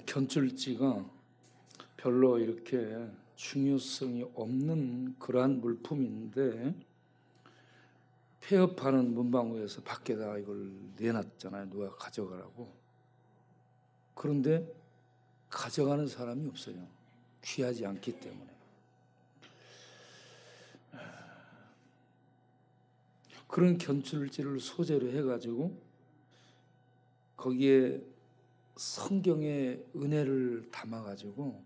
견줄지가 별로 이렇게 중요성이 없는 그러한 물품인데 폐업하는 문방구에서 밖에다 이걸 내놨잖아요. 누가 가져가라고. 그런데 가져가는 사람이 없어요. 귀하지 않기 때문에. 그런 견줄지를 소재로 해가지고 거기에 성경의 은혜를 담아가지고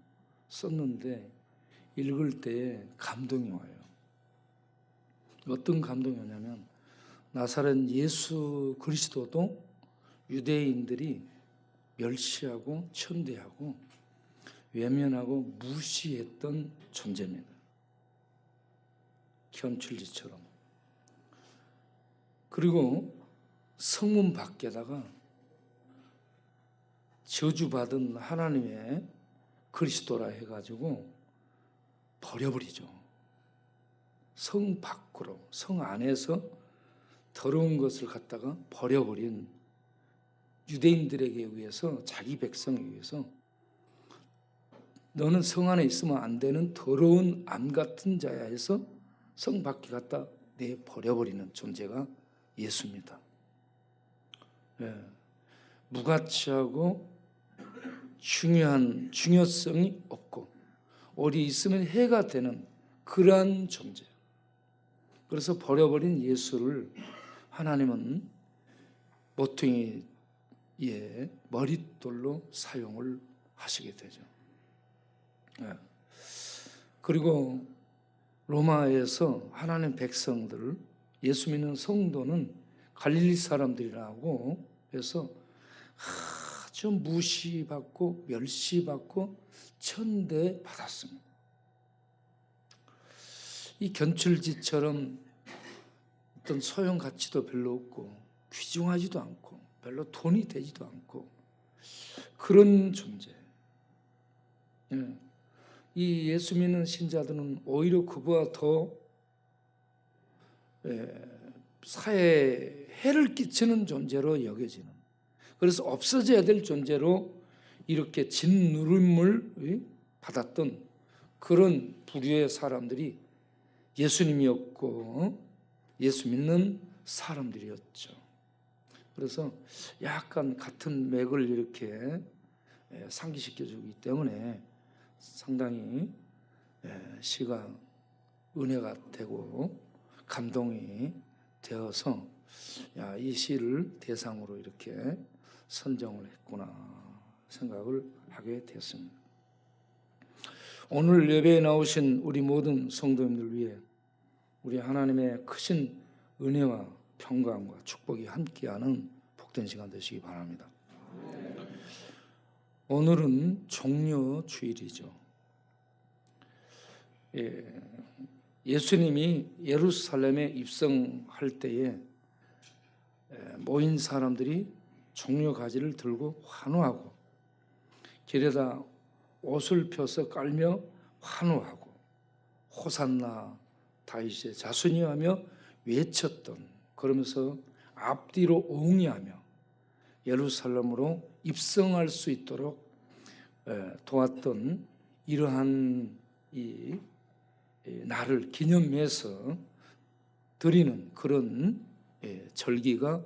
썼는데 읽을 때 감동이 와요. 어떤 감동이 오냐면 나사렛 예수 그리스도도 유대인들이 멸시하고 천대하고 외면하고 무시했던 존재입니다. 견줄지처럼. 그리고 성문 밖에다가 저주받은 하나님의 그리스도라 해가지고 버려버리죠. 성 밖으로, 성 안에서 더러운 것을 갖다가 버려버린 유대인들에게 의해서, 자기 백성에 의해서 너는 성 안에 있으면 안 되는 더러운 암 같은 자야 해서 성 밖에 갖다 내버려버리는 존재가 예수입니다. 무가치하고 중요성이 없고 어디 있으면 해가 되는 그러한 존재. 그래서 버려버린 예수를 하나님은 모퉁이의 머릿돌로 사용을 하시게 되죠. 그리고 로마에서 하나님 백성들, 예수 믿는 성도는 갈릴리 사람들이라고 해서 아주 무시받고 멸시받고 천대받았습니다. 이 견줄지처럼 어떤 소용 가치도 별로 없고 귀중하지도 않고 별로 돈이 되지도 않고 그런 존재. 이 예수 믿는 신자들은 오히려 그보다 더 사회에 해를 끼치는 존재로 여겨지는, 그래서 없어져야 될 존재로 이렇게 짓누름을 받았던 그런 부류의 사람들이 예수님이었고 예수 믿는 사람들이었죠. 그래서 약간 같은 맥을 이렇게 상기시켜주기 때문에 상당히 시가 은혜가 되고 감동이 되어서 이 시를 대상으로 이렇게 선정을 했구나 생각을 하게 되었습니다. 오늘 예배에 나오신 우리 모든 성도님들 위해 우리 하나님의 크신 은혜와 평강과 축복이 함께하는 복된 시간 되시기 바랍니다. 오늘은 종려주일이죠. 예수님이 예루살렘에 입성할 때에 모인 사람들이 종려가지를 들고 환호하고 길에다 옷을 펴서 깔며 환호하고 호산나 다윗의 자손이 하며 외쳤던, 그러면서 앞뒤로 옹이하며 예루살렘으로 입성할 수 있도록 도왔던 이러한 이 날을 기념해서 드리는 그런 절기가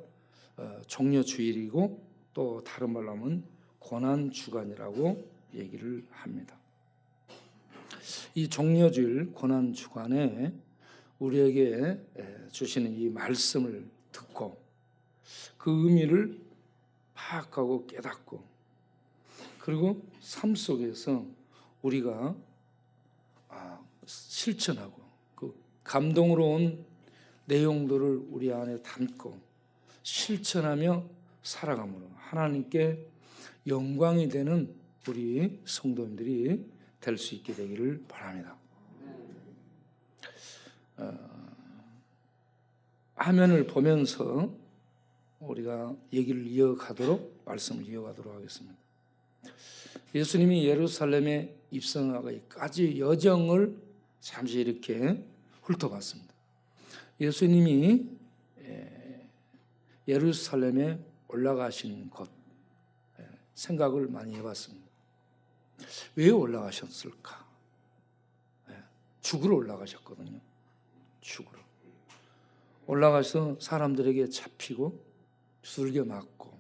종려주일이고 또 다른 말로 하면 고난주간이라고 얘기를 합니다. 이 종려주일 고난주간에 우리에게 주시는 이 말씀을 듣고 그 의미를 파악하고 깨닫고 그리고 삶 속에서 우리가 실천하고 그 감동으로 온 내용들을 우리 안에 담고 실천하며 살아감으로 하나님께 영광이 되는 우리 성도님들이 될 수 있게 되기를 바랍니다. 화면을 보면서 우리가 얘기를 이어가도록, 말씀을 이어가도록 하겠습니다. 예수님이 예루살렘에 입성하기까지 여정을 잠시 이렇게 훑어봤습니다. 예수님이 예루살렘에 올라가신 것, 생각을 많이 해봤습니다. 왜 올라가셨을까? 죽으러 올라가셨거든요. 죽으러. 올라가서 사람들에게 잡히고 두들겨 맞고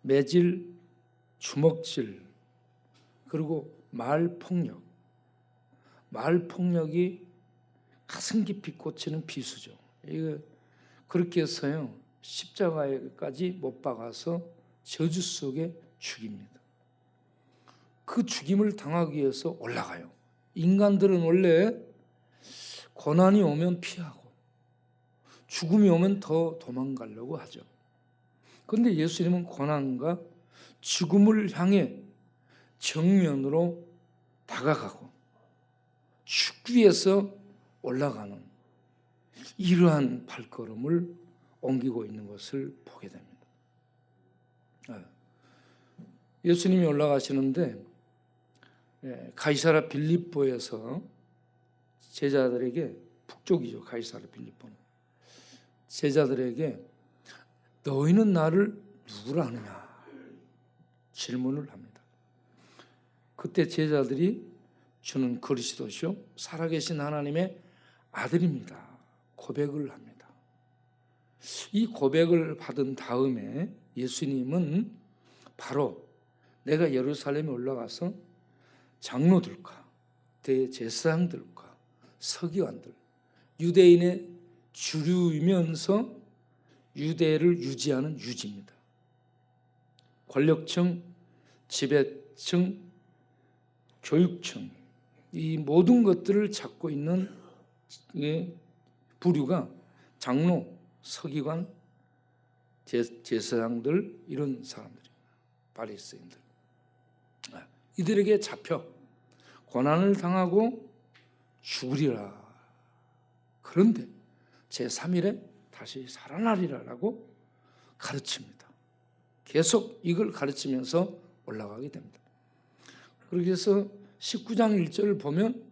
매질, 주먹질, 그리고 말폭력. 말폭력이 가슴 깊이 꽂히는 비수죠. 이거 그렇게 해서요, 십자가에까지 못 박아서 저주 속에 죽입니다. 그 죽임을 당하기 위해서 올라가요. 인간들은 원래 고난이 오면 피하고 죽음이 오면 더 도망가려고 하죠. 그런데 예수님은 고난과 죽음을 향해 정면으로 다가가고 죽기 위해서 올라가는 이러한 발걸음을 옮기고 있는 것을 보게 됩니다. 예수님이 올라가시는데 가이사랴 빌립보에서 제자들에게, 북쪽이죠, 가이사랴 빌립보는, 제자들에게 너희는 나를 누구라 하느냐 질문을 합니다. 그때 제자들이 주는 그리스도시요 살아계신 하나님의 아들입니다 고백을 합니다. 이 고백을 받은 다음에 예수님은 바로 내가 예루살렘에 올라가서 장로들과 대제사장들과 서기관들, 유대인의 주류이면서 유대를 유지하는 유지입니다. 권력층, 지배층, 교육층, 이 모든 것들을 잡고 있는 부류가 장로, 서기관, 제사장들, 이런 사람들입니다. 바리새인들. 이들에게 잡혀 고난을 당하고 죽으리라. 그런데 제3일에 다시 살아나리라라고 가르칩니다. 계속 이걸 가르치면서 올라가게 됩니다. 그래서 19장 1절을 보면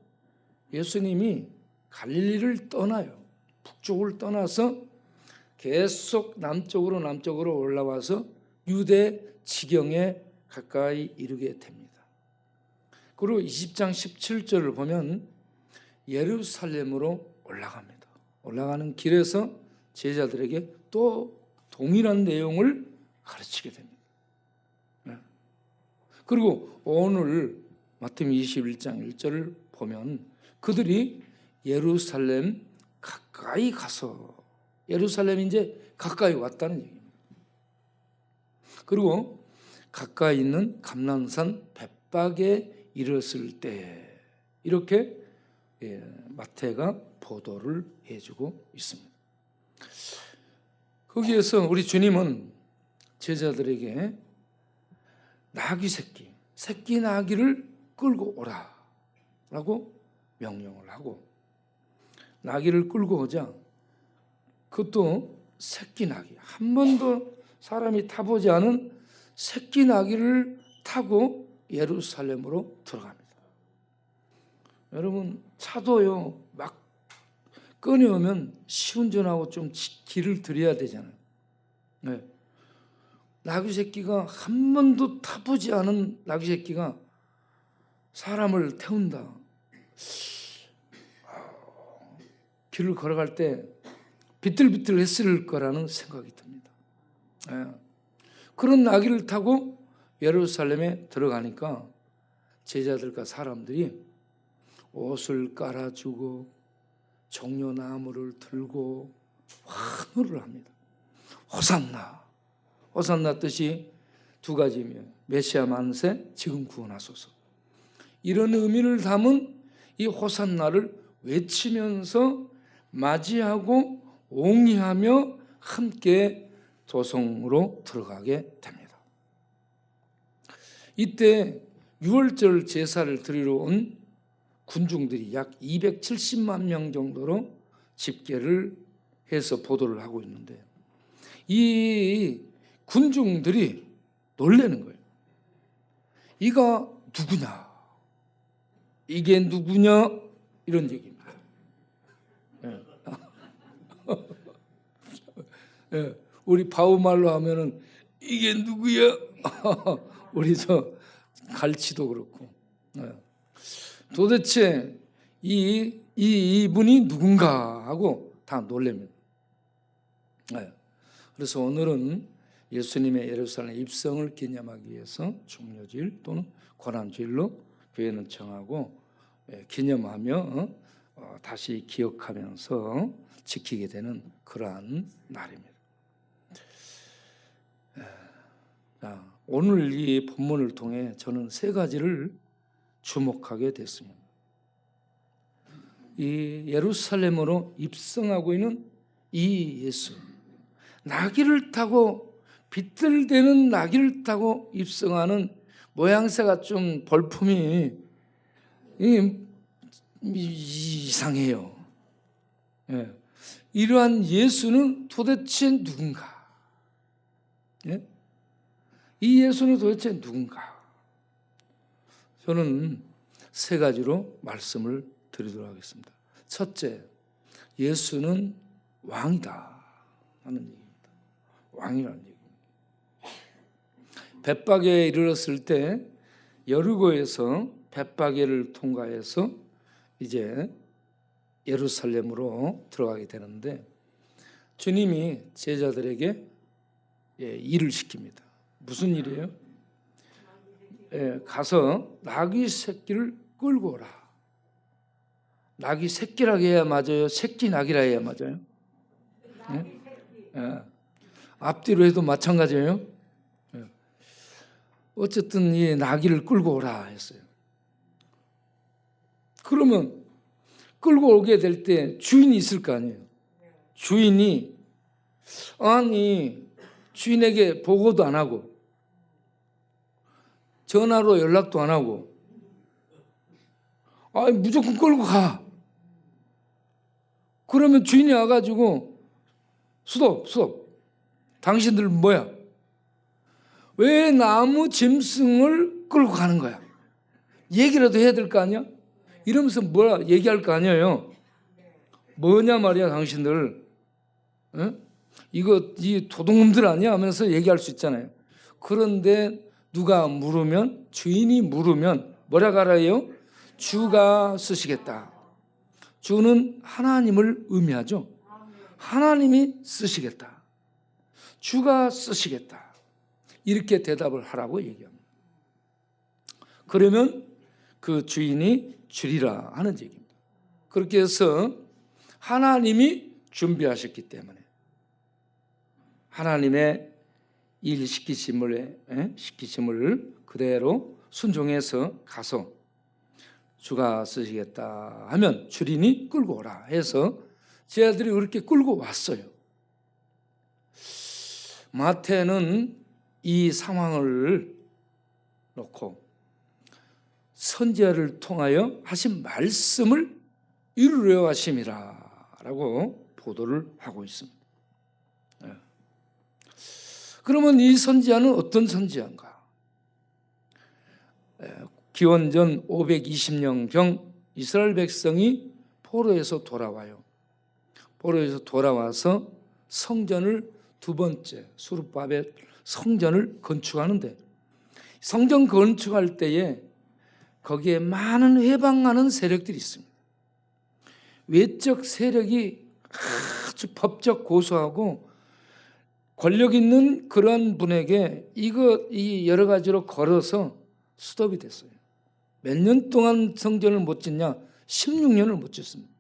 예수님이 갈릴리를 떠나요. 북쪽을 떠나서 계속 남쪽으로 올라와서 유대 지경에 가까이 이르게 됩니다. 그리고 20장 17절을 보면 예루살렘으로 올라갑니다. 올라가는 길에서 제자들에게 또 동일한 내용을 가르치게 됩니다. 그리고 오늘 마태복음 21장 1절을 보면 그들이 예루살렘 가까이 가서, 예루살렘이 이제 가까이 왔다는 얘기입니다. 그리고 가까이 있는 감람산 벳박에 이르렀을 때, 이렇게 마태가 보도를 해주고 있습니다. 거기에서 우리 주님은 제자들에게 나귀 새끼 나귀를 끌고 오라 라고 명령을 하고, 나귀를 끌고 오자 그것도 새끼 나귀, 한 번도 사람이 타보지 않은 새끼 나귀를 타고 예루살렘으로 들어갑니다. 여러분, 차도요 막 꺼내오면 시운전하고 좀 길을 들여야 되잖아요. 나귀 새끼가 한 번도 타보지 않은 나귀 새끼가 사람을 태운다. 길을 걸어갈 때 비틀비틀했을 거라는 생각이 듭니다. 그런 나귀를 타고 예루살렘에 들어가니까 제자들과 사람들이 옷을 깔아주고 종려나무를 들고 환호를 합니다. 호산나, 호산나 뜻이 두 가지며 메시아 만세, 지금 구원하소서, 이런 의미를 담은 이 호산나를 외치면서 맞이하고 옹이하며 함께 도성으로 들어가게 됩니다. 이때 유월절 제사를 드리러 온 군중들이 약 270만 명 정도로 집계를 해서 보도를 하고 있는데, 이 군중들이 놀라는 거예요. 이가 누구냐? 이게 누구냐? 이런 얘기입니다. 우리 바우말로 하면은 이게 누구야? 우리 저 갈치도 그렇고 도대체 이분이 누군가 하고 다 놀랍니다. 그래서 오늘은 예수님의 예루살렘 입성을 기념하기 위해서 중요주일 또는 고난주일로 교회는 정하고 기념하며 다시 기억하면서 지키게 되는 그러한 날입니다. 오늘 이 본문을 통해 저는 세 가지를 주목하게 됐습니다. 이 예루살렘으로 입성하고 있는 이 예수, 나귀를 타고 비틀대는 나귀를 타고 입성하는 모양새가 좀 볼품이 이상해요. 이러한 예수는 도대체 누군가? 이 예수는 도대체 누군가? 저는 세 가지로 말씀을 드리도록 하겠습니다. 첫째, 예수는 왕이다 하는 얘기입니다. 왕이라는 얘기입니다. 벳바게에 이르렀을 때 여리고에서 벳바게를 통과해서 이제 예루살렘으로 들어가게 되는데 주님이 제자들에게 일을 시킵니다. 무슨 일이에요? 가서 나귀 새끼를 끌고 오라. 나귀 새끼라 해야 맞아요? 새끼 나귀라 해야 맞아요? 앞뒤로 해도 마찬가지예요. 어쨌든 이 나귀를 끌고 오라 했어요. 그러면 끌고 오게 될 때 주인이 있을 거 아니에요. 주인이 주인에게 보고도 안 하고 전화로 연락도 안 하고 무조건 끌고 가. 그러면 주인이 와가지고 스톱. 당신들 뭐야? 왜 나무 짐승을 끌고 가는 거야? 얘기라도 해야 될 거 아니야? 이러면서 뭐라 얘기할 거 아니에요? 뭐냐 말이야 당신들. 이 도둑놈들 아니야? 하면서 얘기할 수 있잖아요. 그런데 누가 물으면, 주인이 물으면 뭐라 가라요? 주가 쓰시겠다. 주는 하나님을 의미하죠. 하나님이 쓰시겠다. 주가 쓰시겠다. 이렇게 대답을 하라고 얘기합니다. 그러면 그 주인이 주리라 하는 얘기입니다. 그렇게 해서 하나님이 준비하셨기 때문에 하나님의 일 시키심을 그대로 순종해서 가서 주가 쓰시겠다 하면 주인이 끌고 오라 해서 제 아들이 그렇게 끌고 왔어요. 마태는 이 상황을 놓고 선지자를 통하여 하신 말씀을 이루려 하심이라 라고 보도를 하고 있습니다. 그러면 이 선지자는 어떤 선지자인가? 기원전 520년경 이스라엘 백성이 포로에서 돌아와요. 포로에서 돌아와서 성전을 두 번째 수르바벨 성전을 건축하는데 성전 건축할 때에 거기에 많은 회방하는 세력들이 있습니다. 외적 세력이 아주 법적 고수하고 권력 있는 그런 분에게 이 여러 가지로 걸어서 스톱이 됐어요. 몇 년 동안 성전을 못 짓냐? 16년을 못 짓습니다.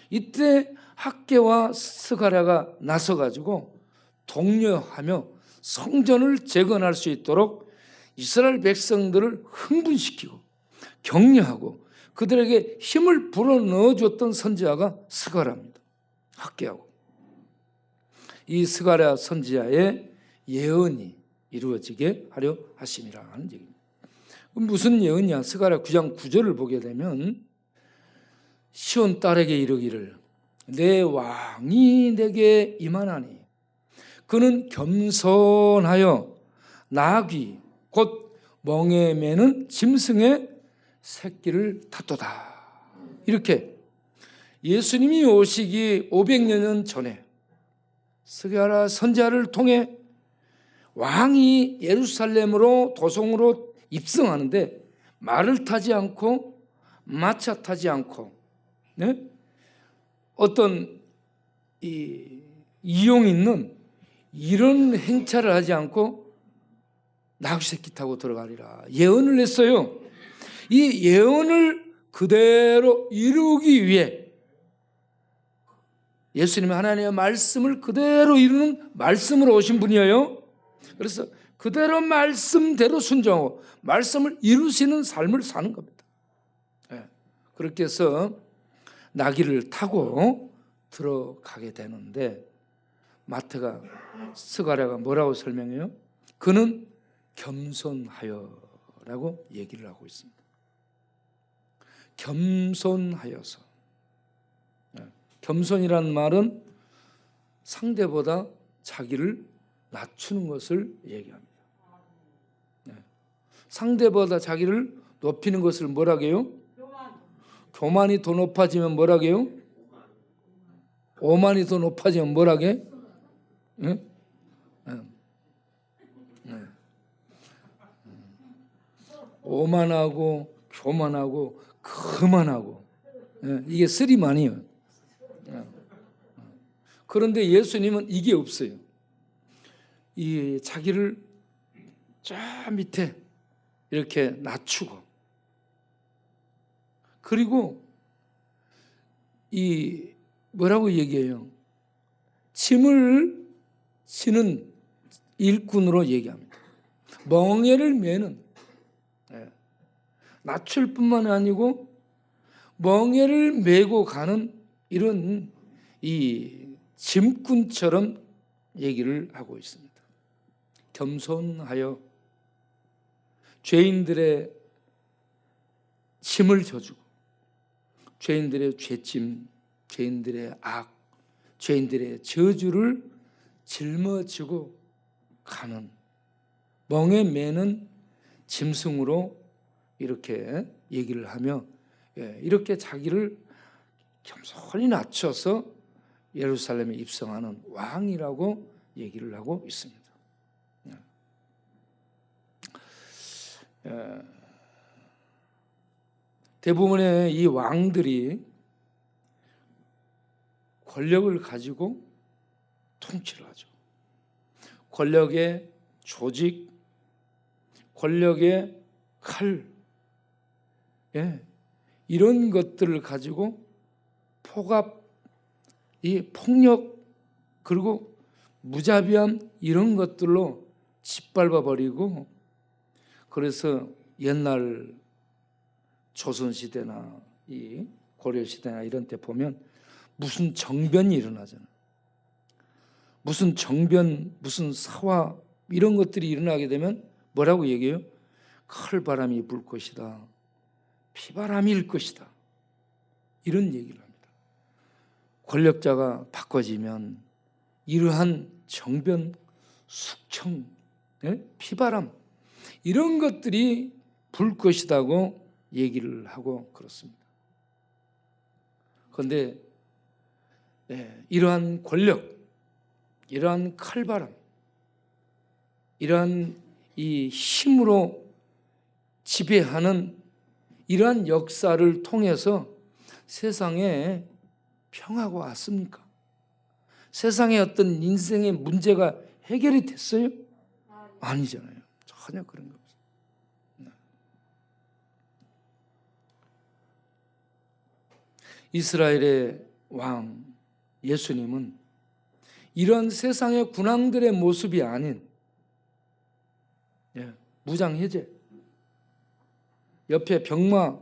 이때 학개와 스가랴가 나서가지고 독려하며 성전을 재건할 수 있도록 이스라엘 백성들을 흥분시키고 격려하고 그들에게 힘을 불어넣어 줬던 선지자가 스가랴입니다. 학개하고 이 스가랴 선지자의 예언이 이루어지게 하려 하심이라 하는 얘기입니다. 무슨 예언이야? 스가랴 9장 9절을 보게 되면 시온 딸에게 이르기를 내 왕이 내게 임하나니 그는 겸손하여 나귀 곧 멍에 매는 짐승의 새끼를 탔도다. 이렇게 예수님이 오시기 500년 전에 스가랴 선지자를 통해 왕이 예루살렘으로 도성으로 입성하는데 말을 타지 않고 마차 타지 않고, 네? 어떤 이용 있는 이런 행차를 하지 않고 나귀새끼 타고 들어가리라 예언을 했어요. 이 예언을 그대로 이루기 위해 예수님은 하나님의 말씀을 그대로 이루는 말씀으로 오신 분이에요. 그래서 그대로 말씀대로 순종하고 말씀을 이루시는 삶을 사는 겁니다. 그렇게 해서 나귀를 타고 들어가게 되는데 마태가, 스가랴가 뭐라고 설명해요? 그는 겸손하여라고 얘기를 하고 있습니다. 겸손하여서. 겸손이라는 말은 상대보다 자기를 낮추는 것을 얘기합니다. 상대보다 자기를 높이는 것을 뭐라고 해요? 교만이 더 높아지면 뭐라고 해요? 오만이 더 높아지면 뭐라고 해? 오만하고 교만하고 거만하고, 이게 쓰리만이에요. 그런데 예수님은 이게 없어요. 이 자기를 저 밑에 이렇게 낮추고, 그리고 이 뭐라고 얘기해요? 짐을 지는 일꾼으로 얘기합니다. 멍에를 매는, 낮출 뿐만 아니고 멍에를 메고 가는 이런 이 짐꾼처럼 얘기를 하고 있습니다. 겸손하여 죄인들의 짐을 져주고 죄인들의 죄짐, 죄인들의 악, 죄인들의 저주를 짊어지고 가는, 멍에 매는 짐승으로 이렇게 얘기를 하며, 이렇게 자기를 겸손히 낮춰서 예루살렘에 입성하는 왕이라고 얘기를 하고 있습니다. 대부분의 이 왕들이 권력을 가지고 통치를 하죠. 권력의 조직, 권력의 칼, 이런 것들을 가지고 폭압, 이 폭력, 그리고 무자비함, 이런 것들로 짓밟아 버리고, 그래서 옛날 조선시대나 이 고려시대나 이런 때 보면 무슨 정변이 일어나잖아요. 무슨 정변, 무슨 사화, 이런 것들이 일어나게 되면 뭐라고 얘기해요? 칼바람이 불 것이다, 피바람이 일 것이다, 이런 얘기를 합니다. 권력자가 바꿔지면 이러한 정변, 숙청, 피바람, 이런 것들이 불 것이라고 얘기를 하고 그렇습니다. 그런데 이러한 권력, 이러한 칼바람, 이러한 이 힘으로 지배하는 이러한 역사를 통해서 세상에 평화가 왔습니까? 세상에 어떤 인생의 문제가 해결이 됐어요? 아니잖아요. 전혀 그런 거 없어요. 이스라엘의 왕 예수님은 이런 세상의 군왕들의 모습이 아닌 무장해제, 옆에 병마,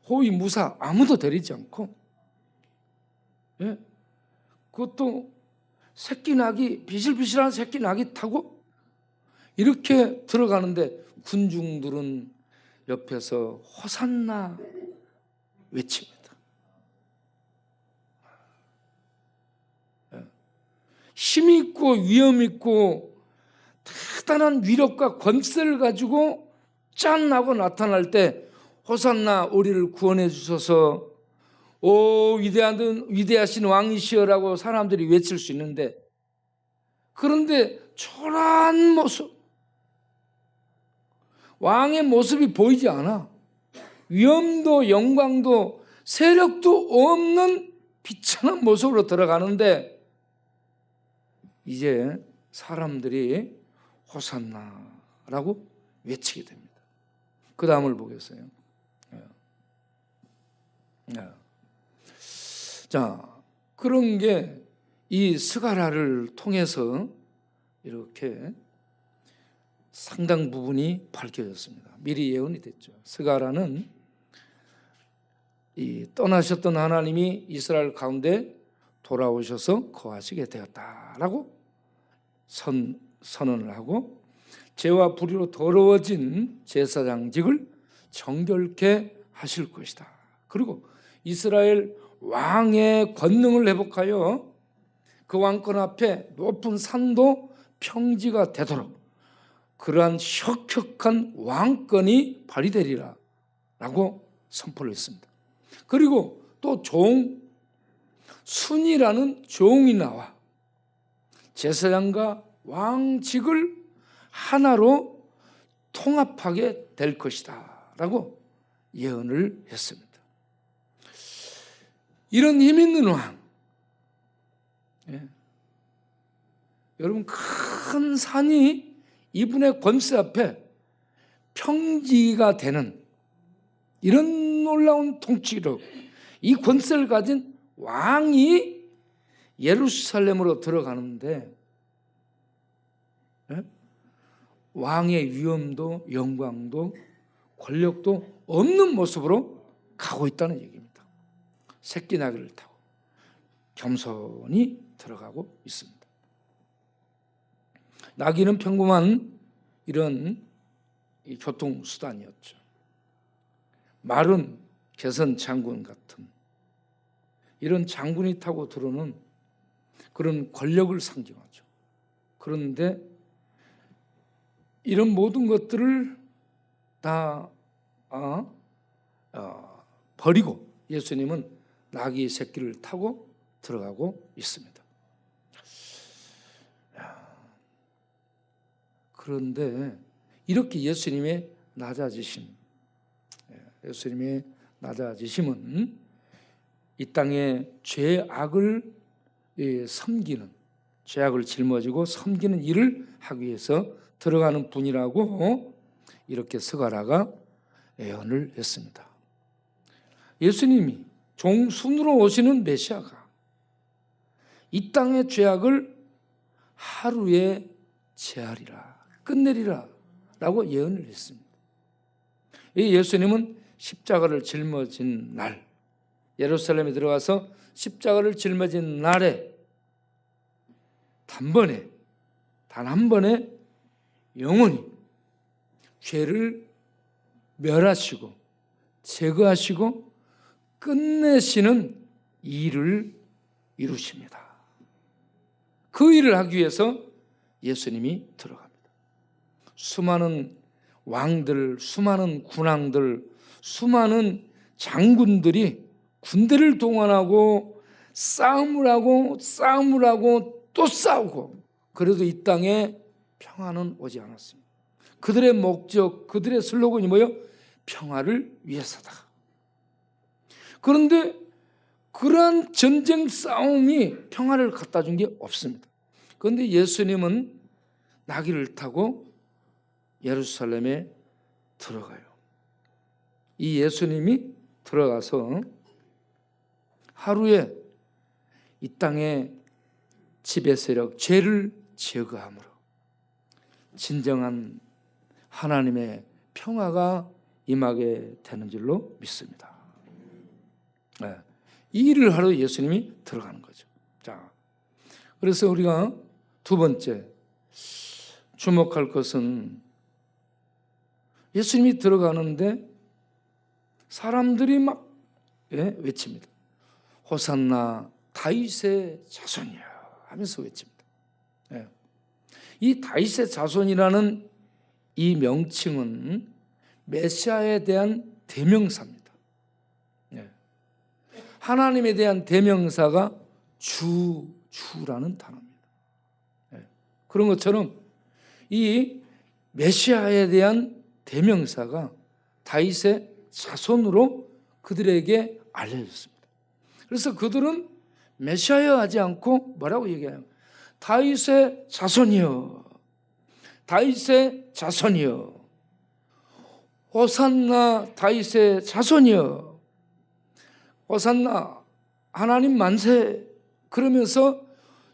호위 무사 아무도 데리지 않고, 그것도 새끼 낙이, 비실비실한 새끼 낙이 타고 이렇게 들어가는데 군중들은 옆에서 호산나 외칩니다. 힘있고 위엄있고 대단한 위력과 권세를 가지고 짠 하고 나타날 때 호산나 우리를 구원해 주소서, 오 위대하신 왕이시여라고 사람들이 외칠 수 있는데, 그런데 초라한 모습, 왕의 모습이 보이지 않아. 위엄도 영광도 세력도 없는 비천한 모습으로 들어가는데 이제 사람들이 호산나라고 외치게 됩니다. 그 다음을 보겠어요. 자, 그런 게 이 스가랴를 통해서 이렇게 상당 부분이 밝혀졌습니다. 미리 예언이 됐죠. 스가랴는 이 떠나셨던 하나님이 이스라엘 가운데 돌아오셔서 거하시게 되었다라고 선언을 하고 죄와 불의로 더러워진 제사장직을 정결케 하실 것이다. 그리고 이스라엘 왕의 권능을 회복하여 그 왕권 앞에 높은 산도 평지가 되도록 그러한 혁혁한 왕권이 발휘되리라 라고 선포를 했습니다. 그리고 또 순이라는 종이 나와 제사장과 왕직을 하나로 통합하게 될 것이다 라고 예언을 했습니다. 이런 힘 있는 왕, 여러분 큰 산이 이분의 권세 앞에 평지가 되는 이런 놀라운 통치력, 이 권세를 가진 왕이 예루살렘으로 들어가는데 왕의 위엄도 영광도 권력도 없는 모습으로 가고 있다는 얘기입니다. 새끼 나귀를 타고 겸손히 들어가고 있습니다. 나귀는 평범한 이런 교통수단이었죠. 말은 개선 장군 같은 이런 장군이 타고 들어오는 그런 권력을 상징하죠. 그런데 이런 모든 것들을 다 버리고 예수님은 나귀 새끼를 타고 들어가고 있습니다. 그런데 이렇게 예수님의 낮아지심은 이 땅에 죄악을 섬기는, 죄악을 짊어지고 섬기는 일을 하기 위해서 들어가는 분이라고 이렇게 스가랴가 예언을 했습니다. 예수님이 종순으로 오시는 메시아가 이 땅의 죄악을 하루에 제하리라, 끝내리라 라고 예언을 했습니다. 이 예수님은 십자가를 짊어진 날, 예루살렘에 들어가서 십자가를 짊어진 날에 단 한 번에 영원히 죄를 멸하시고 제거하시고 끝내시는 일을 이루십니다. 그 일을 하기 위해서 예수님이 들어갑니다. 수많은 왕들, 수많은 군왕들, 수많은 장군들이 군대를 동원하고 싸움을 하고 또 싸우고, 그래도 이 땅에 평화는 오지 않았습니다. 그들의 목적, 그들의 슬로건이 뭐예요? 평화를 위해서다. 그런데 그러한 전쟁 싸움이 평화를 갖다 준 게 없습니다. 그런데 예수님은 나귀를 타고 예루살렘에 들어가요. 이 예수님이 들어가서 하루에 이 땅의 지배 세력, 죄를 제거함으로 진정한 하나님의 평화가 임하게 되는 줄로 믿습니다. 이 일을 하러 예수님이 들어가는 거죠. 자, 그래서 우리가 두 번째 주목할 것은 예수님이 들어가는데 사람들이 막 외칩니다. 호산나 다윗의 자손이야 하면서 외칩니다. 이 다윗의 자손이라는 이 명칭은 메시아에 대한 대명사입니다. 하나님에 대한 대명사가 주라는 단어입니다. 그런 것처럼 이 메시아에 대한 대명사가 다윗의 자손으로 그들에게 알려졌습니다. 그래서 그들은 메시아여 하지 않고 뭐라고 얘기해요? 다윗의 자손이여, 다윗의 자손이여, 호산나 다윗의 자손이여, 호산나 하나님 만세, 그러면서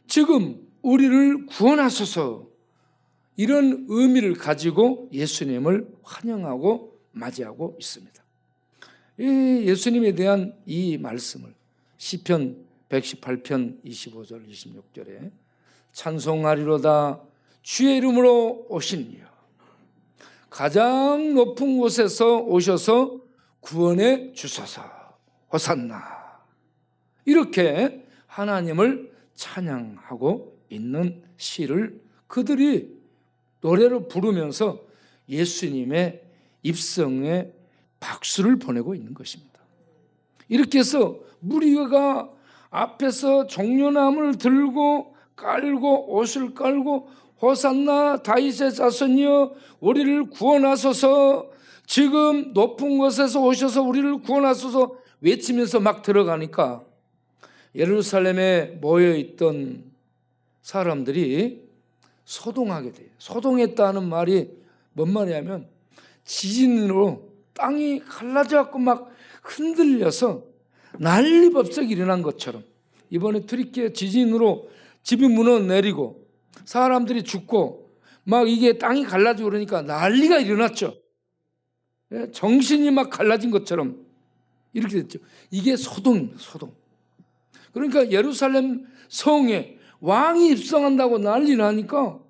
지금 우리를 구원하소서, 이런 의미를 가지고 예수님을 환영하고 맞이하고 있습니다. 이 예수님에 대한 이 말씀을 시편 118편 25절 26절에 찬송하리로다 주의 이름으로 오신 이여, 가장 높은 곳에서 오셔서 구원해 주소서, 호산나, 이렇게 하나님을 찬양하고 있는 시를 그들이 노래로 부르면서 예수님의 입성에 박수를 보내고 있는 것입니다. 이렇게 해서 무리가 앞에서 종려나무를 들고 깔고 옷을 깔고 호산나 다윗의 자손이여 우리를 구원하소서, 지금 높은 곳에서 오셔서 우리를 구원하소서 외치면서 막 들어가니까 예루살렘에 모여있던 사람들이 소동하게 돼요. 소동했다는 말이 뭔 말이냐면 지진으로 땅이 갈라져갖고 막 흔들려서 난리법석이 일어난 것처럼, 이번에 트리키에 지진으로 집이 무너내리고 사람들이 죽고 막 이게 땅이 갈라지고 그러니까 난리가 일어났죠. 정신이 막 갈라진 것처럼 이렇게 됐죠. 이게 소동입니다. 소동. 그러니까 예루살렘 성에 왕이 입성한다고 난리 나니까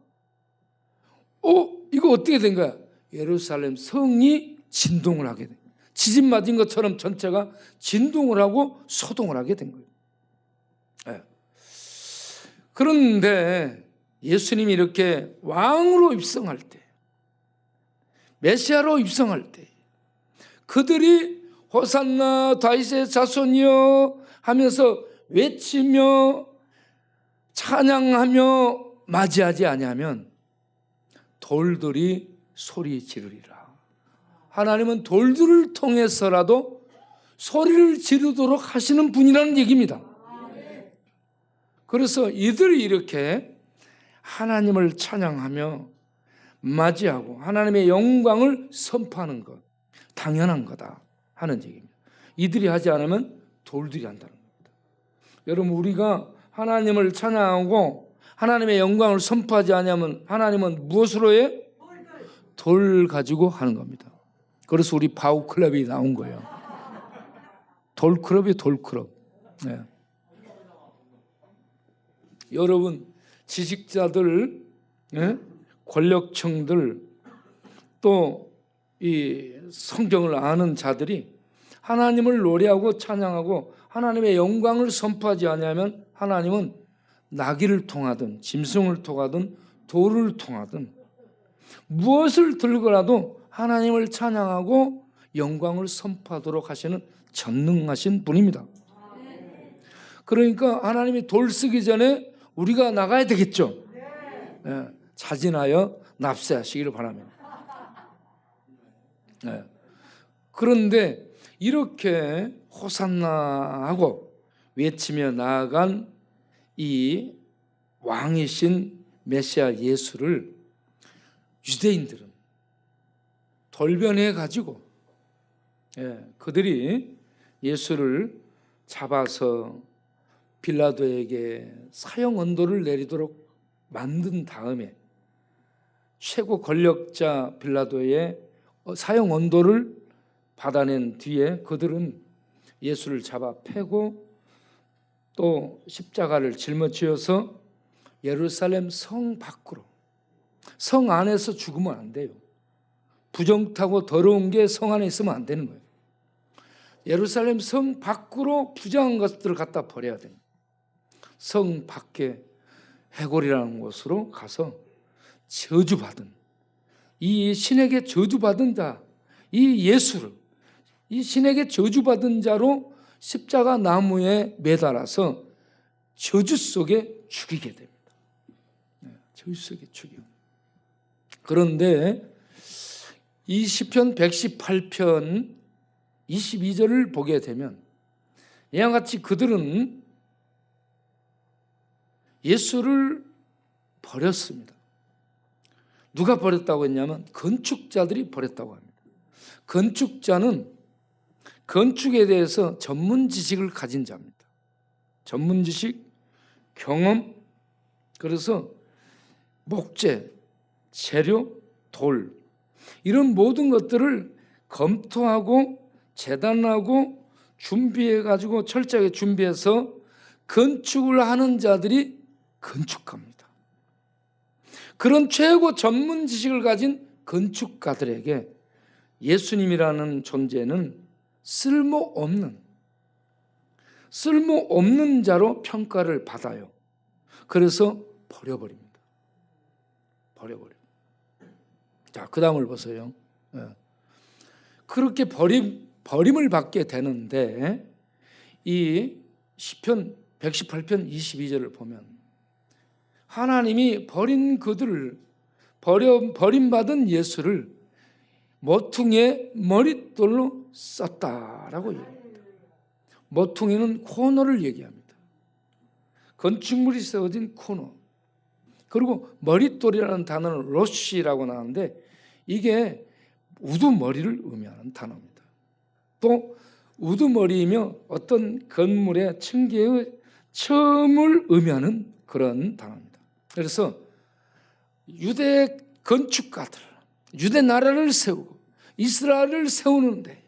이거 어떻게 된 거야? 예루살렘 성이 진동을 하게 돼. 지진 맞은 것처럼 전체가 진동을 하고 소동을 하게 된 거예요. 네. 그런데 예수님이 이렇게 왕으로 입성할 때, 메시아로 입성할 때 그들이 호산나 다윗의 자손이여 하면서 외치며 찬양하며 맞이하지 아니하면 돌들이 소리 지르리라. 하나님은 돌들을 통해서라도 소리를 지르도록 하시는 분이라는 얘기입니다. 그래서 이들이 이렇게 하나님을 찬양하며 맞이하고 하나님의 영광을 선포하는 것 당연한 거다 하는 얘기입니다. 이들이 하지 않으면 돌들이 한다는 겁니다. 여러분, 우리가 하나님을 찬양하고 하나님의 영광을 선포하지 않으면 하나님은 무엇으로 해? 돌 가지고 하는 겁니다. 그래서 우리 바우클럽이 나온 거예요. 돌클럽이 돌클럽. 네. 여러분, 지식자들, 권력층들, 또 이 성경을 아는 자들이 하나님을 노래하고 찬양하고 하나님의 영광을 선포하지 않으면 하나님은 나귀를 통하든 짐승을 통하든 돌을 통하든 무엇을 들고라도 하나님을 찬양하고 영광을 선포하도록 하시는 전능하신 분입니다. 그러니까 하나님이 돌 쓰기 전에 우리가 나가야 되겠죠. 네. 자진하여 납세하시기를 바랍니다. 네. 그런데 이렇게 호산나 하고 외치며 나아간 이 왕이신 메시아 예수를 유대인들은 돌변해 가지고 그들이 예수를 잡아서 빌라도에게 사형 언도를 내리도록 만든 다음에 최고 권력자 빌라도의 사형 언도를 받아낸 뒤에 그들은 예수를 잡아 패고 또 십자가를 짊어지어서 예루살렘 성 밖으로, 성 안에서 죽으면 안 돼요. 부정타고 더러운 게 성 안에 있으면 안 되는 거예요. 예루살렘 성 밖으로 부정한 것들을 갖다 버려야 됩니다. 성 밖에 해골이라는 곳으로 가서 저주받은, 이 신에게 저주받은 자, 이 예수를 이 신에게 저주받은 자로 십자가 나무에 매달아서 저주 속에 죽이게 됩니다. 저주석의 축이요. 그런데 이 시편 118편 22절을 보게 되면 이와 같이 그들은 예수를 버렸습니다. 누가 버렸다고 했냐면 건축자들이 버렸다고 합니다. 건축자는 건축에 대해서 전문 지식을 가진 자입니다. 전문 지식, 경험, 그래서 목재, 재료, 돌 이런 모든 것들을 검토하고 재단하고 준비해가지고 철저하게 준비해서 건축을 하는 자들이 건축가입니다. 그런 최고 전문 지식을 가진 건축가들에게 예수님이라는 존재는 쓸모없는 자로 평가를 받아요. 그래서 버려버립니다. 버려버려요. 자, 그 다음을 보세요. 그렇게 버림을 받게 되는데 이 시편 118편 22절을 보면 하나님이 버린 그들을 버림받은 예수를 모퉁이의 머릿돌로 썼다라고 얘기합니다. 모퉁이는 코너를 얘기합니다. 건축물이 세워진 코너. 그리고 머릿돌이라는 단어는 로시라고 나오는데 이게 우두머리를 의미하는 단어입니다. 또 우두머리이며 어떤 건물의 층계의 처음을 의미하는 그런 단어입니다. 그래서 유대 건축가들, 유대 나라를 세우고 이스라엘을 세우는데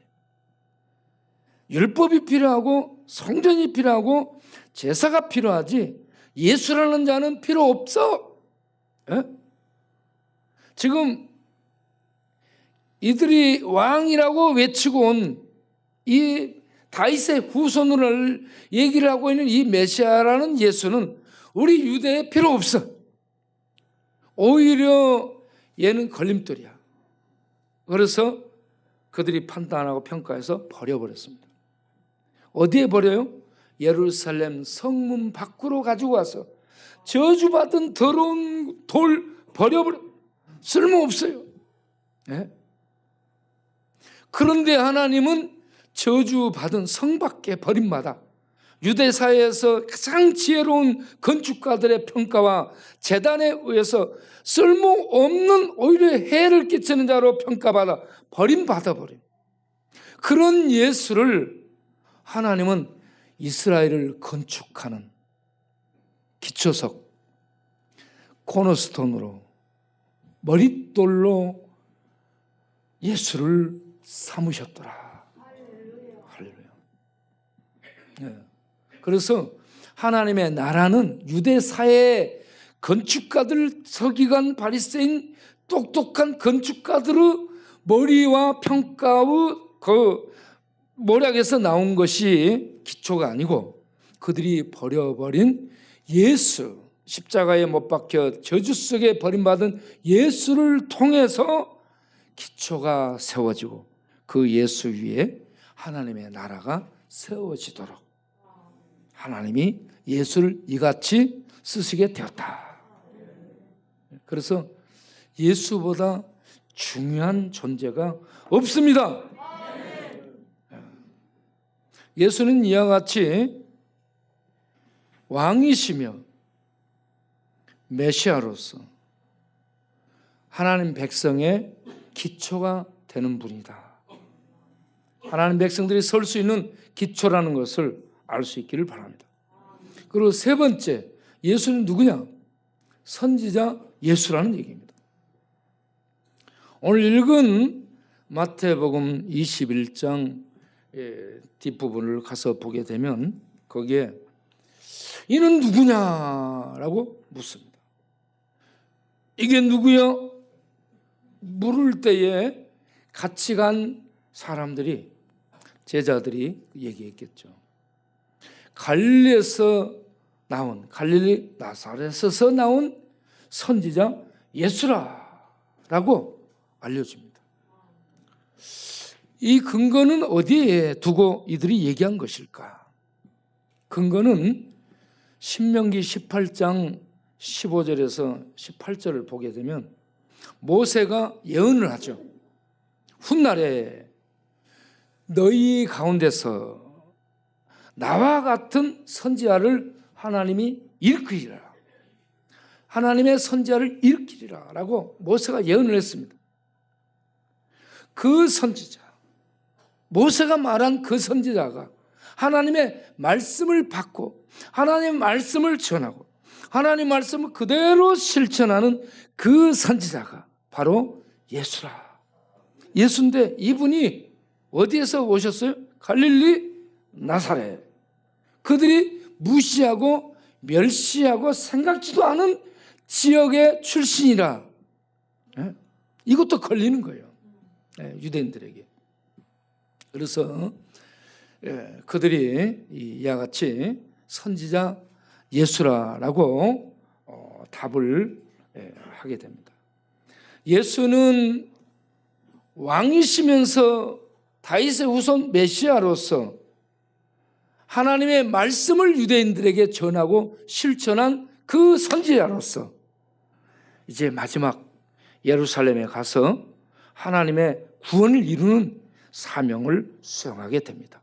율법이 필요하고 성전이 필요하고 제사가 필요하지 예수라는 자는 필요 없어. 지금 이들이 왕이라고 외치고 온 이 다윗의 후손으로 얘기를 하고 있는 이 메시아라는 예수는 우리 유대에 필요 없어. 오히려 얘는 걸림돌이야. 그래서 그들이 판단하고 평가해서 버려버렸습니다. 어디에 버려요? 예루살렘 성문 밖으로 가지고 와서 저주받은 더러운 돌 버려버려. 쓸모없어요. 네? 그런데 하나님은 저주받은 성 밖에 버림받아 유대 사회에서 가장 지혜로운 건축가들의 평가와 재단에 의해서 쓸모없는 오히려 해를 끼치는 자로 평가받아 버림받아버린 그런 예수를 하나님은 이스라엘을 건축하는 기초석 코너스톤으로 머릿돌로 예수를 삼으셨더라. 할렐루야. 네. 그래서 하나님의 나라는 유대 사회의 건축가들, 서기관, 바리새인, 똑똑한 건축가들의 머리와 평가의 그 모략에서 나온 것이 기초가 아니고 그들이 버려버린 예수, 십자가에 못 박혀 저주 속에 버림받은 예수를 통해서 기초가 세워지고 그 예수 위에 하나님의 나라가 세워지도록 하나님이 예수를 이같이 쓰시게 되었다. 그래서 예수보다 중요한 존재가 없습니다. 예수는 이와 같이 왕이시며 메시아로서 하나님 백성의 기초가 되는 분이다. 하나님 백성들이 설 수 있는 기초라는 것을 알 수 있기를 바랍니다. 그리고 세 번째, 예수는 누구냐? 선지자 예수라는 얘기입니다. 오늘 읽은 마태복음 21장 뒷부분을 가서 보게 되면 거기에 이는 누구냐라고 묻습니다. 이게 누구야? 물을 때에 같이 간 사람들이 제자들이 얘기했겠죠. 갈릴리에서 나온 갈릴리 나사렛에서 나온 선지자 예수라라고 알려줍니다. 이 근거는 어디에 두고 이들이 얘기한 것일까? 근거는 신명기 18장 15절에서 18절을 보게 되면 모세가 예언을 하죠. 훗날에 너희 가운데서 나와 같은 선지자를 하나님이 일으키리라. 하나님의 선지자를 일으키리라 라고 모세가 예언을 했습니다. 그 선지자, 모세가 말한 그 선지자가 하나님의 말씀을 받고 하나님의 말씀을 전하고 하나님의 말씀을 그대로 실천하는 그 선지자가 바로 예수라. 예수인데 이분이 어디에서 오셨어요? 갈릴리 나사렛. 그들이 무시하고 멸시하고 생각지도 않은 지역의 출신이라. 이것도 걸리는 거예요. 유대인들에게. 그래서 그들이 이와 같이 선지자 예수라라고 답을 하게 됩니다. 예수는 왕이시면서 다윗의 후손 메시아로서 하나님의 말씀을 유대인들에게 전하고 실천한 그 선지자로서 이제 마지막 예루살렘에 가서 하나님의 구원을 이루는 사명을 수행하게 됩니다.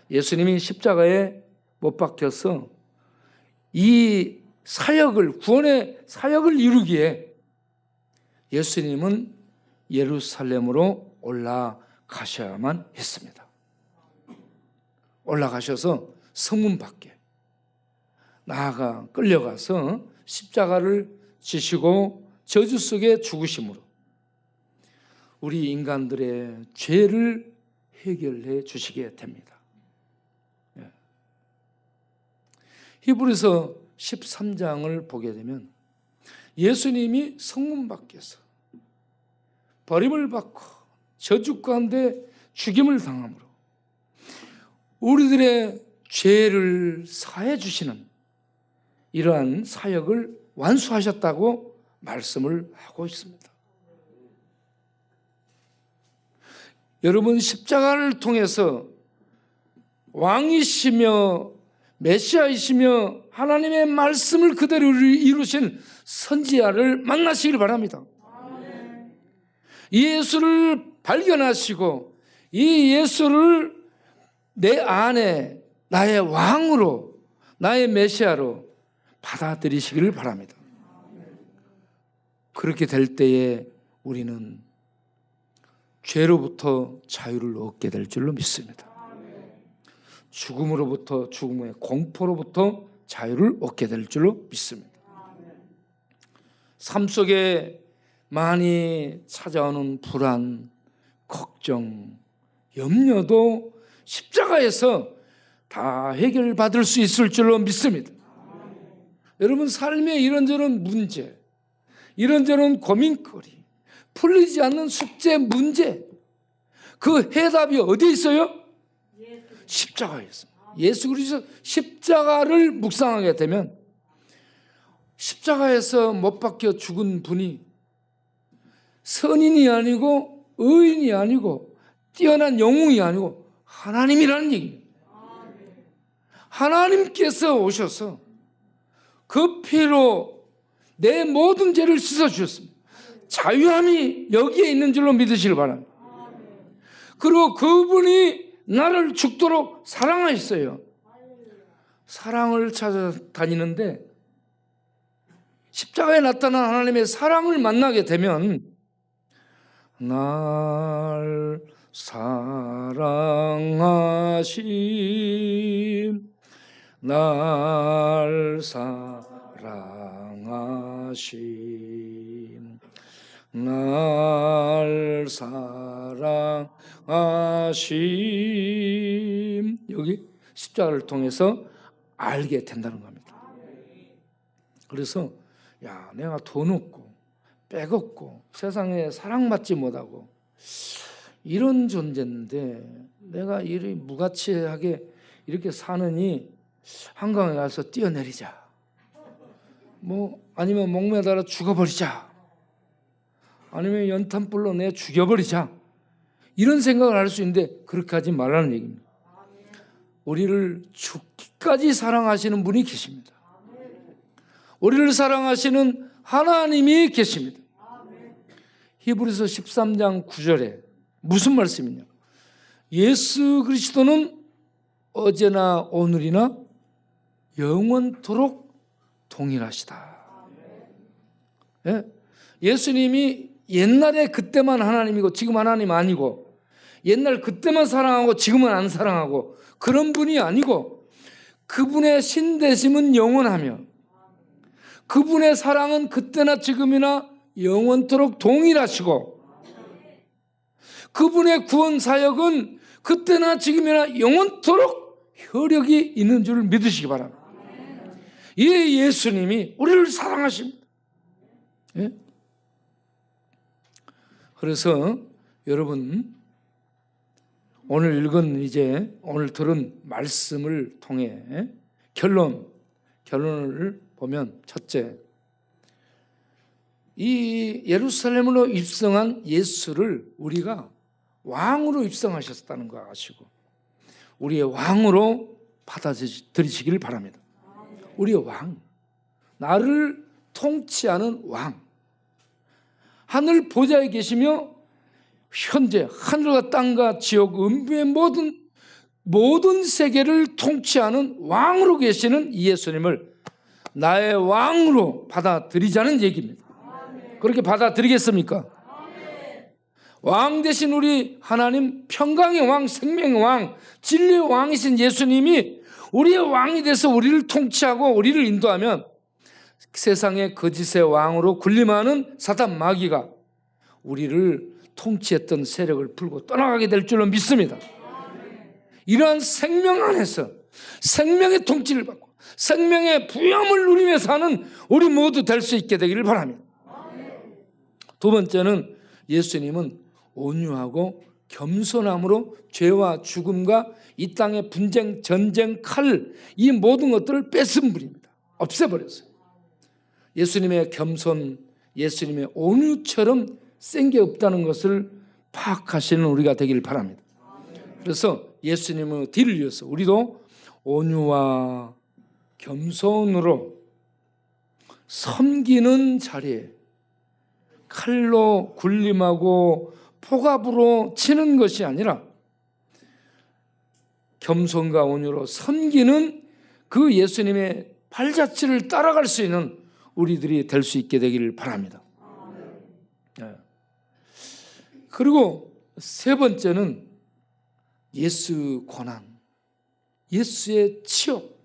예수님이 십자가에 못 박혀서 이 사역을, 구원의 사역을 이루기에 예수님은 예루살렘으로 올라가셔야만 했습니다. 올라가셔서 성문 밖에 나아가 끌려가서 십자가를 지시고 저주 속에 죽으심으로 우리 인간들의 죄를 해결해 주시게 됩니다. 히브리서 13장을 보게 되면 예수님이 성문 밖에서 버림을 받고 저주 가운데 죽임을 당함으로 우리들의 죄를 사해 주시는 이러한 사역을 완수하셨다고 말씀을 하고 있습니다. 여러분, 십자가를 통해서 왕이시며 메시아이시며 하나님의 말씀을 그대로 이루신 선지자를 만나시길 바랍니다. 이 예수를 발견하시고 이 예수를 내 안에 나의 왕으로, 나의 메시아로 받아들이시기를 바랍니다. 그렇게 될 때에 우리는 죄로부터 자유를 얻게 될 줄로 믿습니다. 죽음으로부터, 죽음의 공포로부터 자유를 얻게 될 줄로 믿습니다. 삶 속에 많이 찾아오는 불안, 걱정, 염려도 십자가에서 다 해결받을 수 있을 줄로 믿습니다. 여러분, 삶의 이런저런 문제, 이런저런 고민거리, 풀리지 않는 숙제, 문제, 그 해답이 어디에 있어요? 십자가에 있습니다. 예수 그리스도 십자가를 묵상하게 되면 십자가에서 못 박혀 죽은 분이 선인이 아니고 의인이 아니고 뛰어난 영웅이 아니고 하나님이라는 얘기입니다. 하나님께서 오셔서 그 피로 내 모든 죄를 씻어주셨습니다. 자유함이 여기에 있는 줄로 믿으시길 바랍니다. 그리고 그분이 나를 죽도록 사랑하셨어요. 사랑을 찾아다니는데 십자가에 나타난 하나님의 사랑을 만나게 되면 날 사랑하심, 날 사랑하심, 날 사랑하심, 여기 십자가를 통해서 알게 된다는 겁니다. 그래서 야, 내가 돈 없고 빼먹고 세상에 사랑받지 못하고 이런 존재인데 내가 이렇게 무가치하게 이렇게 사느니 한강에 가서 뛰어내리자, 뭐 아니면 목매달아 죽어버리자, 아니면 연탄불로 내 죽여버리자, 이런 생각을 할 수 있는데 그렇게 하지 말라는 얘기입니다. 우리를 죽기까지 사랑하시는 분이 계십니다. 우리를 사랑하시는 하나님이 계십니다. 히브리서 13장 9절에 무슨 말씀이냐? 예수 그리스도는 어제나 오늘이나 영원토록 동일하시다. 예? 예수님이 옛날에 그때만 하나님이고 지금 하나님 아니고, 옛날 그때만 사랑하고 지금은 안 사랑하고 그런 분이 아니고, 그분의 신되심은 영원하며 그분의 사랑은 그때나 지금이나 영원토록 동일하시고, 그분의 구원 사역은 그때나 지금이나 영원토록 효력이 있는 줄 믿으시기 바랍니다. 이 예수님이 우리를 사랑하십니다. 예? 그래서 여러분, 오늘 오늘 들은 말씀을 통해 결론을 보면, 첫째, 이 예루살렘으로 입성한 예수를 우리가 왕으로 입성하셨다는 거 아시고 우리의 왕으로 받아들이시길 바랍니다. 우리의 왕, 나를 통치하는 왕, 하늘 보좌에 계시며 현재 하늘과 땅과 지옥 음부의 모든 세계를 통치하는 왕으로 계시는 이 예수님을 나의 왕으로 받아들이자는 얘기입니다. 그렇게 받아들이겠습니까? 왕 대신 우리 하나님, 평강의 왕, 생명의 왕, 진리의 왕이신 예수님이 우리의 왕이 돼서 우리를 통치하고 우리를 인도하면 세상의 거짓의 왕으로 군림하는 사단 마귀가 우리를 통치했던 세력을 풀고 떠나가게 될 줄로 믿습니다. 이러한 생명 안에서 생명의 통치를 받고 생명의 부여함을 누리며 사는 우리 모두 될 수 있게 되기를 바랍니다. 두 번째는 예수님은 온유하고 겸손함으로 죄와 죽음과 이 땅의 분쟁, 전쟁, 칼, 이 모든 것들을 뺏은 분입니다. 없애버렸어요. 예수님의 겸손, 예수님의 온유처럼 센 게 없다는 것을 파악하시는 우리가 되기를 바랍니다. 그래서 예수님의 뒤를 이어서 우리도 온유와 겸손으로 섬기는 자리에 칼로 굴림하고 포갑으로 치는 것이 아니라 겸손과 온유로 섬기는 그 예수님의 발자취를 따라갈 수 있는 우리들이 될 수 있게 되기를 바랍니다. 그리고 세 번째는 예수 고난, 예수의 치욕,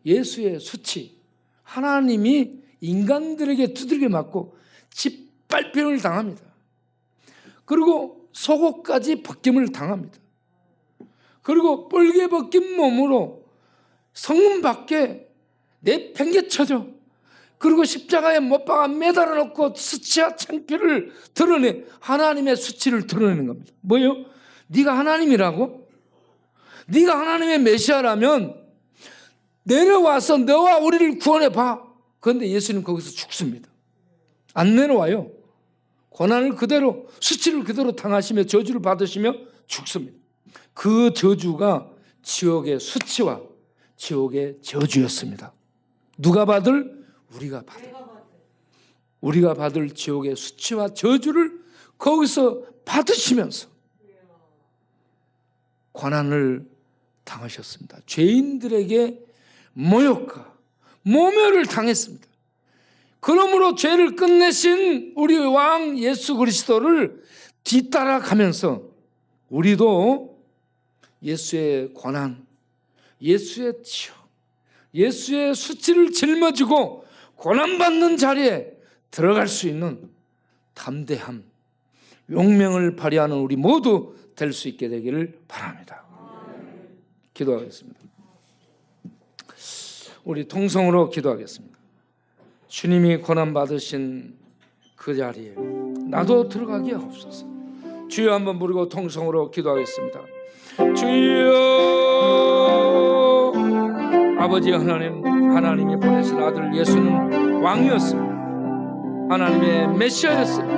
예수의 수치. 하나님이 인간들에게 두들겨 맞고 짓밟힘을 당합니다. 그리고 속옷까지 벗김을 당합니다. 그리고 뻘게 벗긴 몸으로 성문 밖에 내팽개쳐져, 그리고 십자가에 못 박아 매달아 놓고 수치와 창피를 드러내, 하나님의 수치를 드러내는 겁니다. 뭐요? 네가 하나님이라고? 네가 하나님의 메시아라면 내려와서 너와 우리를 구원해 봐. 그런데 예수님 거기서 죽습니다. 안 내려와요. 고난을 그대로, 수치를 그대로 당하시며 저주를 받으시며 죽습니다. 그 저주가 지옥의 수치와 지옥의 저주였습니다. 누가 받을? 우리가 받을 지옥의 수치와 저주를 거기서 받으시면서 고난을 당하셨습니다. 죄인들에게 모욕과 모멸을 당했습니다. 그러므로 죄를 끝내신 우리 왕 예수 그리스도를 뒤따라가면서 우리도 예수의 고난, 예수의 치욕, 예수의 수치를 짊어지고 고난받는 자리에 들어갈 수 있는 담대함, 용맹을 발휘하는 우리 모두 될 수 있게 되기를 바랍니다. 기도하겠습니다. 우리 통성으로 기도하겠습니다. 주님이 고난받으신 그 자리에 나도 들어가게 하옵소서. 주여 한번 부르고 통성으로 기도하겠습니다. 주여, 아버지 하나님, 하나님이 보내신 아들 예수는 왕이었습니다. 하나님의 메시아였습니다.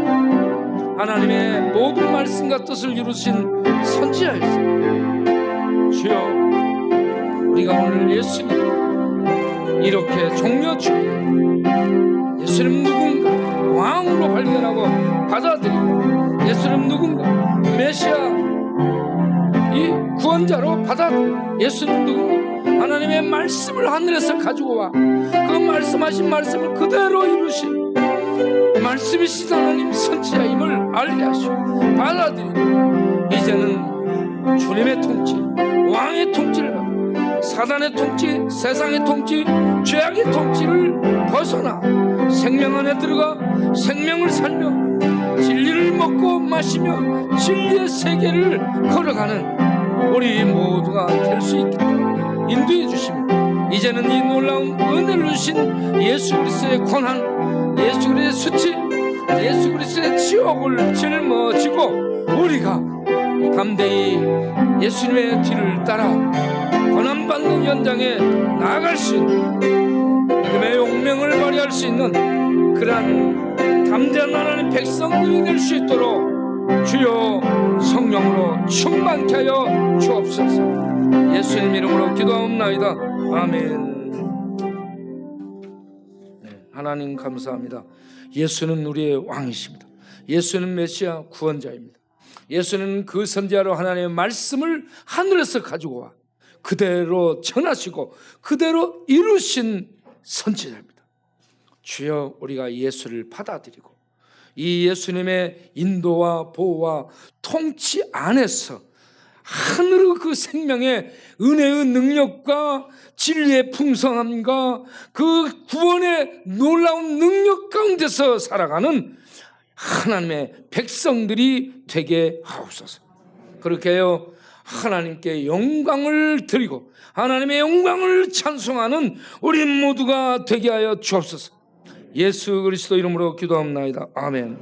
하나님의 모든 말씀과 뜻을 이루신 선지자였습니다. 주여, 우리가 오늘 예수님 이렇게 종려줍니다. 예수님 누군가 왕으로 발견하고 받아들이고, 예수님 누군가 메시아 이 구원자로 받아들이고, 예수님 누군가 하나님의 말씀을 하늘에서 가지고 와 그 말씀하신 말씀을 그대로 이루신 말씀이신 하나님 선지자임을 알게 하시고 받아들이고, 이제는 주님의 통치, 왕의 통치를 받고 사단의 통치, 세상의 통치, 죄악의 통치를 벗어나 생명 안에 들어가 생명을 살며 진리를 먹고 마시며 진리의 세계를 걸어가는 우리 모두가 될 수 있게 인도해 주시며, 이제는 이 놀라운 은혜를 주신 예수 그리스도의 권한, 예수 그리스도의 수치, 예수 그리스도의 지옥을 짊어지고 우리가 담대히 예수님의 뒤를 따라 고난받는 현장에 나아갈 수 있는, 믿음의 용맹을 발휘할 수 있는 그러한 담대한 하나님 백성들이 될 수 있도록 주여 성령으로 충만케 하여 주옵소서. 예수님 이름으로 기도하옵나이다. 아멘. 네, 하나님 감사합니다. 예수는 우리의 왕이십니다. 예수는 메시아 구원자입니다. 예수는 그 선지자로 하나님의 말씀을 하늘에서 가지고 와 그대로 전하시고 그대로 이루신 선지자입니다. 주여, 우리가 예수를 받아들이고 이 예수님의 인도와 보호와 통치 안에서 하늘의 그 생명의 은혜의 능력과 진리의 풍성함과 그 구원의 놀라운 능력 가운데서 살아가는 하나님의 백성들이 되게 하옵소서. 그렇게 해요 하나님께 영광을 드리고 하나님의 영광을 찬송하는 우리 모두가 되게 하여 주옵소서. 예수 그리스도 이름으로 기도합니다. 아멘.